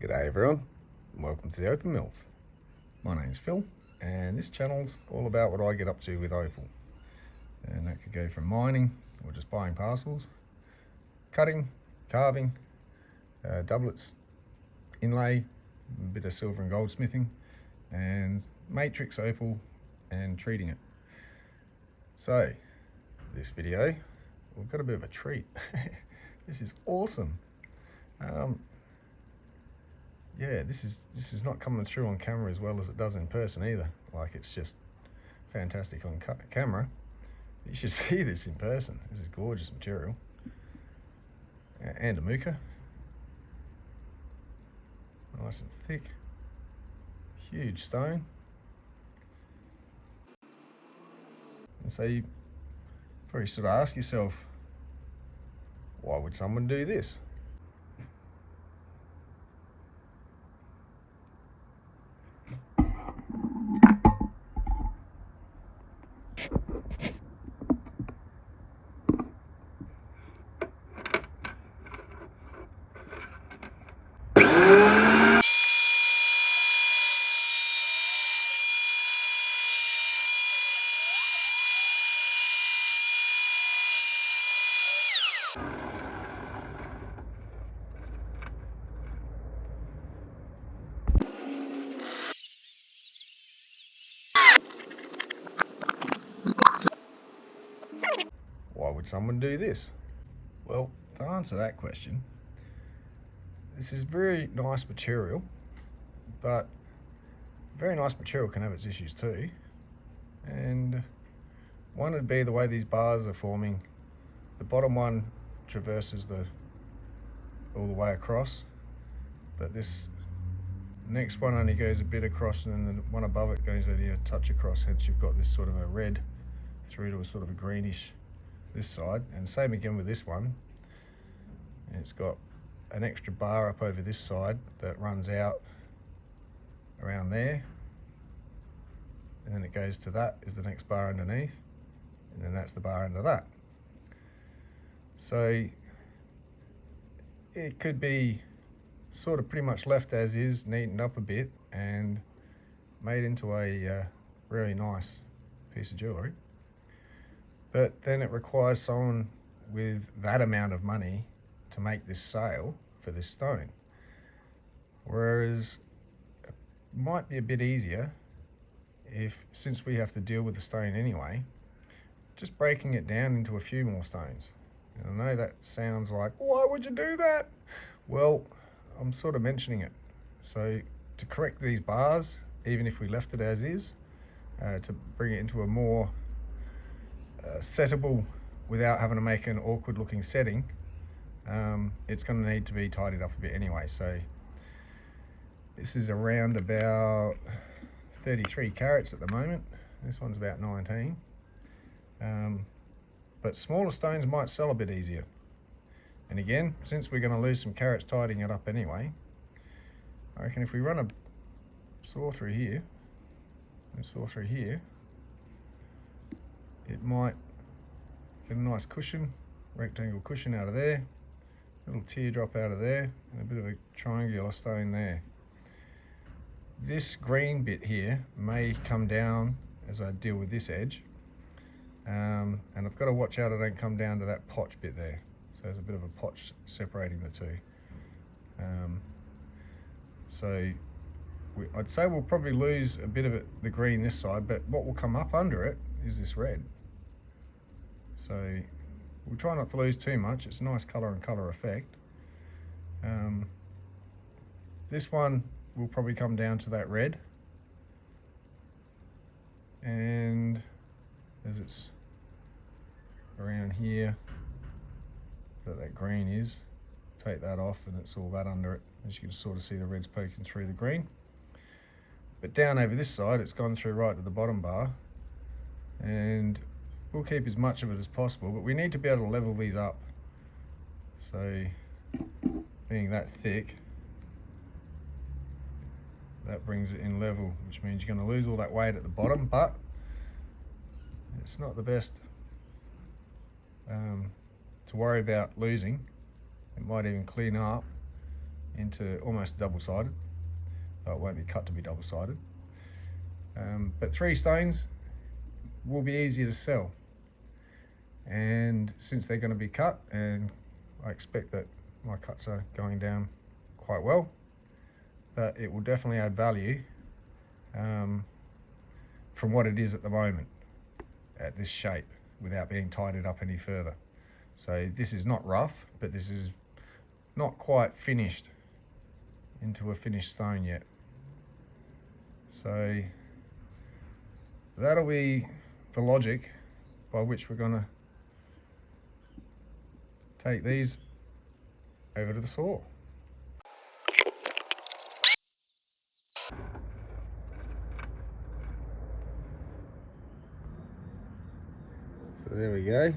G'day everyone, and welcome to the Opal Mills. My name's Phil, and this channel's all about what I get up to with Opal. And that could go from mining, or just buying parcels, cutting, carving, doublets, inlay, a bit of silver and goldsmithing, and matrix opal and treating it. So, this video, we've got a bit of a treat. This is awesome. Yeah, this is not coming through on camera as well as it does in person either. Like, it's just fantastic on camera. You should see this in person. This is gorgeous material. Andamooka, nice and thick, huge stone. And so you probably sort of ask yourself, why would someone do this? Why would someone do this? Well, to answer that question, this is very nice material, but very nice material can have its issues too. And one would be the way these bars are forming. The bottom one traverses all the way across, but this next one only goes a bit across, and then the one above it goes only a touch across, hence you've got this sort of a red through to a sort of a greenish this side. And same again with this one. It's got an extra bar up over this side that runs out around there, and then it goes to that is the next bar underneath, and then that's the bar under that. So it could be sort of pretty much left as is, neatened up a bit and made into a really nice piece of jewellery. But then it requires someone with that amount of money to make this sale for this stone. Whereas it might be a bit easier since we have to deal with the stone anyway, just breaking it down into a few more stones. And I know that sounds like, why would you do that? Well, I'm sort of mentioning it. So to correct these bars, even if we left it as is, to bring it into a more settable without having to make an awkward looking setting, it's going to need to be tidied up a bit anyway. So this is around about 33 carats at the moment. This one's about 19. But smaller stones might sell a bit easier. And again, since we're going to lose some carats tidying it up anyway, I reckon if we run a saw through here, it might get a nice cushion, rectangle cushion out of there, little teardrop out of there, and a bit of a triangular stone there. This green bit here may come down as I deal with this edge, and I've got to watch out I don't come down to that potch bit there. So there's a bit of a potch separating the two. So I'd say we'll probably lose a bit of the green this side, but what will come up under it is this red. So we'll try not to lose too much. It's a nice colour and colour effect. This one will probably come down to that red, and as it's around here that green is, take that off and it's all that under it. As you can sort of see, the red's poking through the green. But down over this side, it's gone through right to the bottom bar, and we'll keep as much of it as possible, but we need to be able to level these up. So being that thick, that brings it in level, which means you're going to lose all that weight at the bottom, but it's not the best to worry about losing. It might even clean up into almost double-sided, but it won't be cut to be double-sided. But 3 stones will be easier to sell, and since they're going to be cut, and I expect that my cuts are going down quite well, that it will definitely add value from what it is at the moment at this shape without being tidied up any further. So this is not rough, but this is not quite finished into a finished stone yet. So that'll be the logic by which we're going to take these over to the saw. So there we go.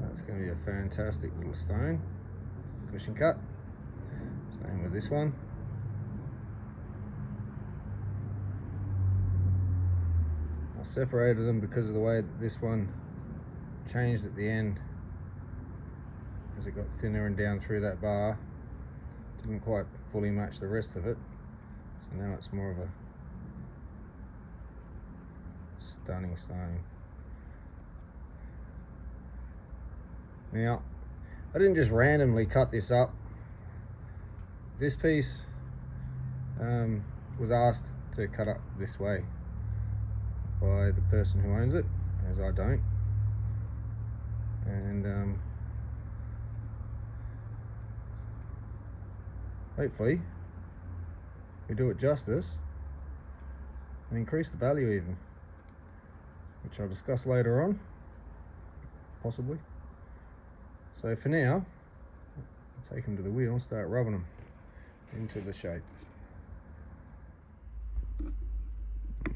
That's going to be a fantastic little stone cushion cut. Same with this one. I separated them because of the way that this one changed at the end as it got thinner and down through that bar. Didn't quite fully match the rest of it, so now it's more of a stunning stone. Now, I didn't just randomly cut this up. This piece was asked to cut up this way by the person who owns it, as I don't. And hopefully we do it justice and increase the value even, which I'll discuss later on, possibly. So for now, I'll take them to the wheel and start rubbing them into the shape.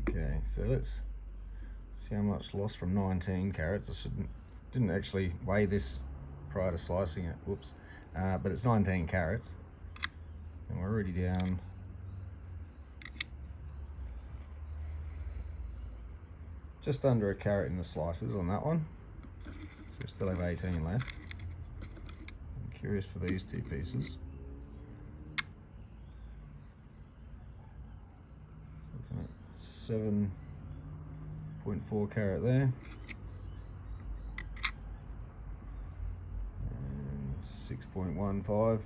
Okay, so let's see how much lost from 19 carats. I didn't actually weigh this prior to slicing it, whoops. But it's 19 carats, and we're already down just under a carat in the slices on that one. So we still have 18 left. I'm curious for these 2 pieces. Looking at 7.4 carat there. And 6.15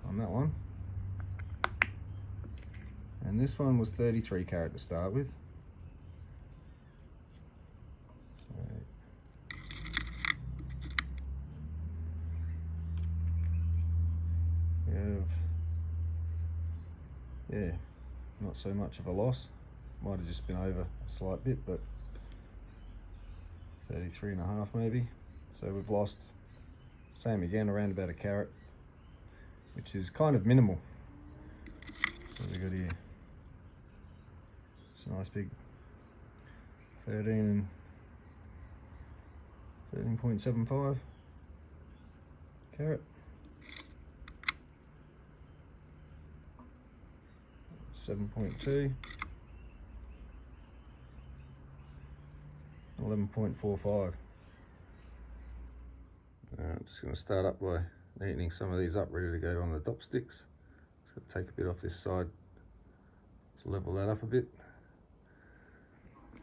on that one. And this one was 33 carat to start with. Yeah, not so much of a loss. Might have just been over a slight bit, but 33.5 maybe. So we've lost, same again, around about a carat, which is kind of minimal. So we've got here, it's a nice big 13.75 carat. 7.2, 11.45. I'm just going to start up by neatening some of these up, ready to go on the dop sticks. Just going to take a bit off this side to level that up a bit.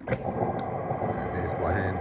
And do this by hand.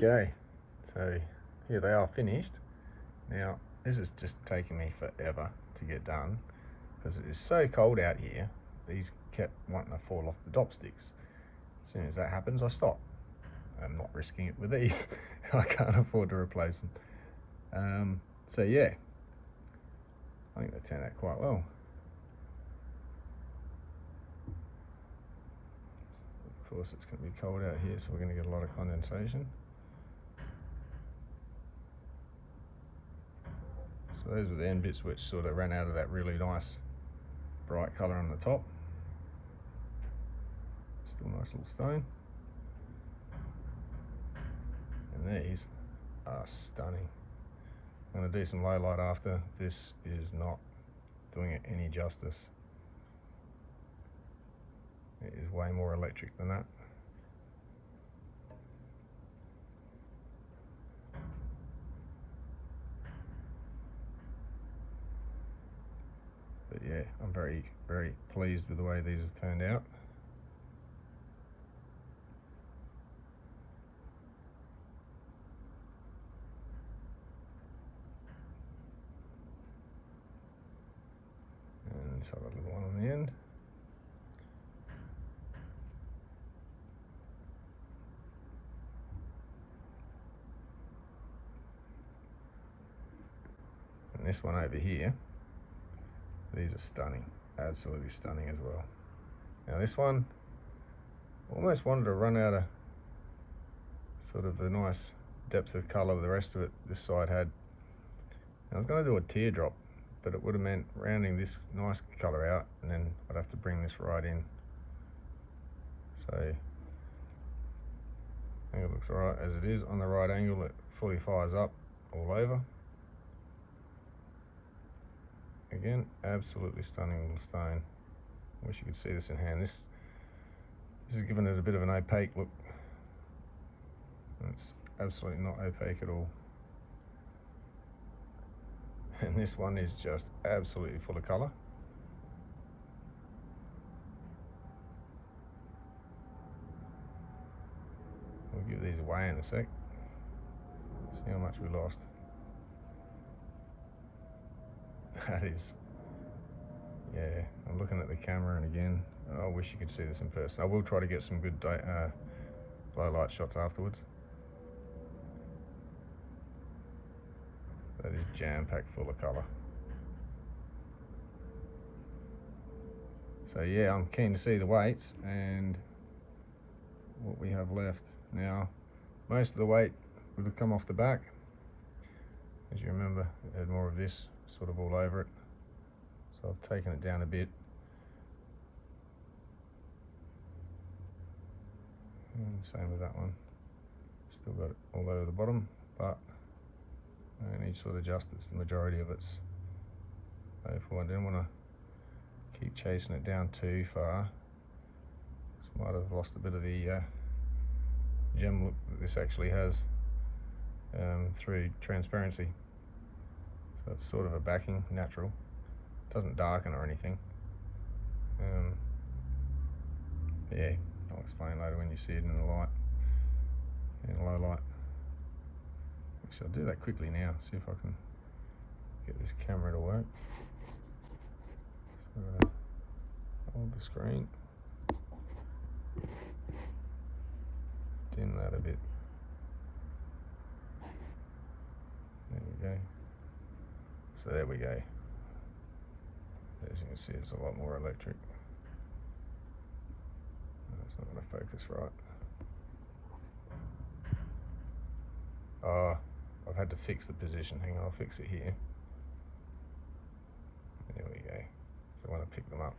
Okay, so here they are finished. Now this is just taking me forever to get done because it is so cold out here. These kept wanting to fall off the dop sticks. As soon as that happens, I stop. I'm not risking it with these. I can't afford to replace them. So yeah, I think they turned out quite well. Of course it's going to be cold out here, so we're going to get a lot of condensation. So those were the end bits which sort of ran out of that really nice bright colour on the top. Still a nice little stone. And these are stunning. I'm going to do some low light after. This is not doing it any justice. It is way more electric than that. But yeah, I'm very, very pleased with the way these have turned out. And just have a little one on the end. And this one over here, these are stunning, absolutely stunning as well. Now this one, almost wanted to run out of sort of the nice depth of colour the rest of it this side had. I was going to do a teardrop, but it would have meant rounding this nice colour out, and then I'd have to bring this right in. So I think it looks alright as it is. On the right angle, it fully fires up all over. Again, absolutely stunning little stone. Wish you could see this in hand. This is giving it a bit of an opaque look. It's absolutely not opaque at all. And this one is just absolutely full of colour. We'll give these away in a sec. See how much we lost. That is, yeah, I'm looking at the camera and again, I wish you could see this in person. I will try to get some good low light shots afterwards. That is jam-packed full of colour. So yeah, I'm keen to see the weights and what we have left. Now, most of the weight would have come off the back. As you remember, it had more of this sort of all over it. So I've taken it down a bit. And same with that one. Still got it all over the bottom, but I only sort of adjust it's the majority of it's overfull. I didn't want to keep chasing it down too far. This might have lost a bit of the gem look that this actually has through transparency. So it's sort of a backing, natural. It doesn't darken or anything. Yeah, I'll explain later when you see it in the light, in low light. Actually, I'll do that quickly now, see if I can get this camera to work. So I'm going to hold the screen, dim that a bit. There we go. So there we go. As you can see, it's a lot more electric. It's not going to focus right. I've had to fix the position. Hang on, I'll fix it here. There we go. So when I pick them up,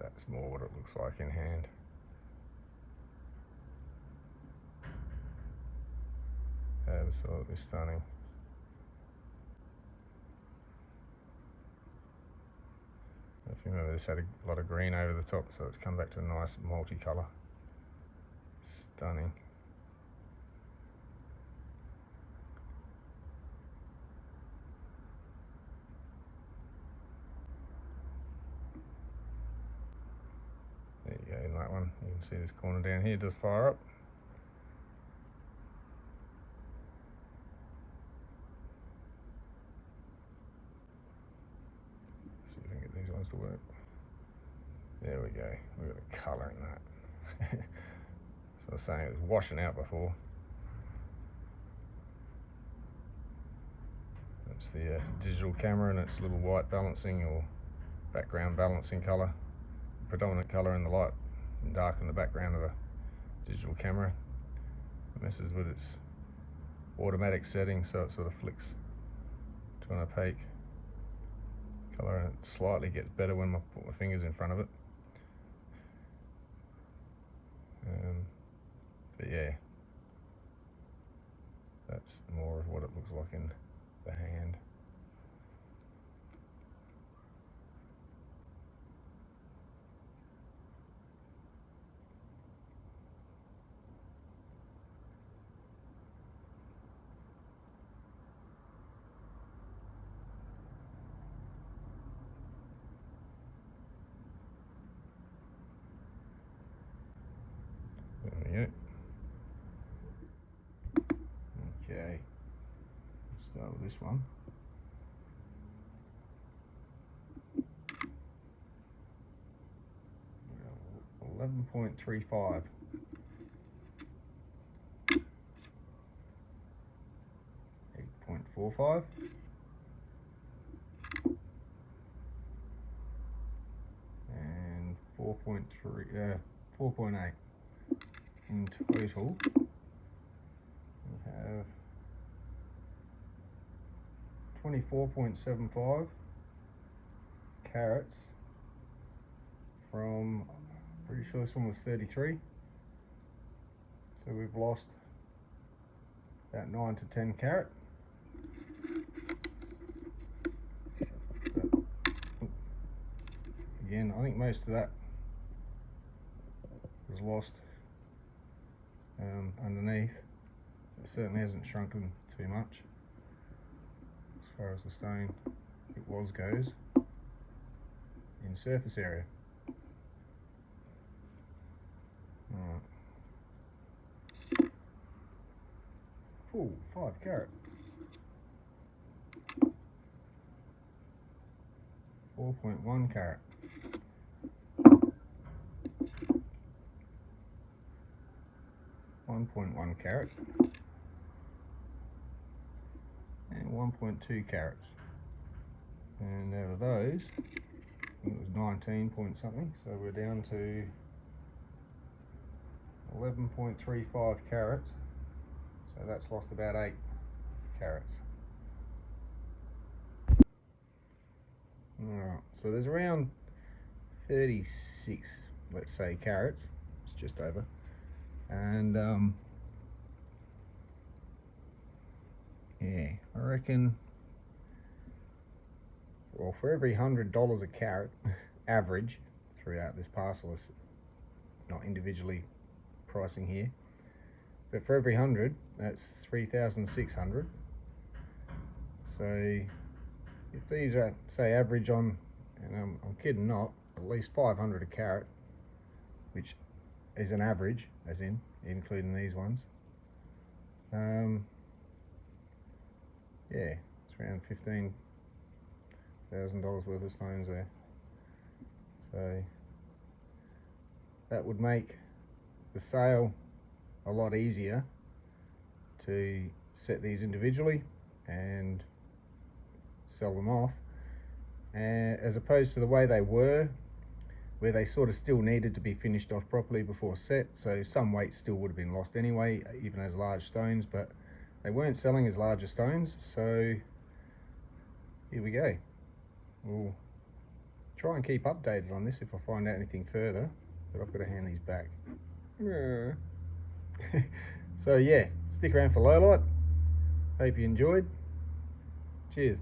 that's more what it looks like in hand. Absolutely stunning. If you remember, this had a lot of green over the top, so it's come back to a nice multicolour. Stunning. that one. You can see this corner down here does fire up. See if I can get these ones to work. There we go. We've got a colour in that. So I was saying it was washing out before. That's the digital camera, and it's a little white balancing or background balancing colour. Predominant colour in the light and dark in the background of a digital camera. It messes with its automatic setting, so it sort of flicks to an opaque colour, and it slightly gets better when I put my fingers in front of it. But yeah, that's more of what it looks like in the hand. There we go. Okay, let's start with this one. Well, 11.35. .45 and 4.8. In total, we have 24.75 carats from, pretty sure this one was 33. So we've lost about 9 to 10 carat. Again, I think most of that was lost underneath. It certainly hasn't shrunken too much as far as the stone goes in surface area. Alright. Ooh, 5 carat. 4.1 carat. 1.1 carat. And 1.2 carats. And out of those, it was 19 point something, so we're down to 11.35 carats. So that's lost about 8 carats. Alright, so there's around 36, let's say, carats. It's just over. And yeah, I reckon, well, for every $100 a carat average throughout this parcel, is not individually pricing here, but for every 100, that's 3,600. So if these are, say, average on, and I'm kidding not, at least 500 a carat, which is an average, as in including these ones. Yeah, it's around $15,000 worth of stones there. So that would make the sale a lot easier to set these individually and sell them off, as opposed to the way they were, where they sort of still needed to be finished off properly before set, so some weight still would have been lost anyway, even as large stones, but they weren't selling as larger stones. So here we go. We'll try and keep updated on this if I find out anything further, but I've got to hand these back. So yeah, stick around for low light. Hope you enjoyed. Cheers.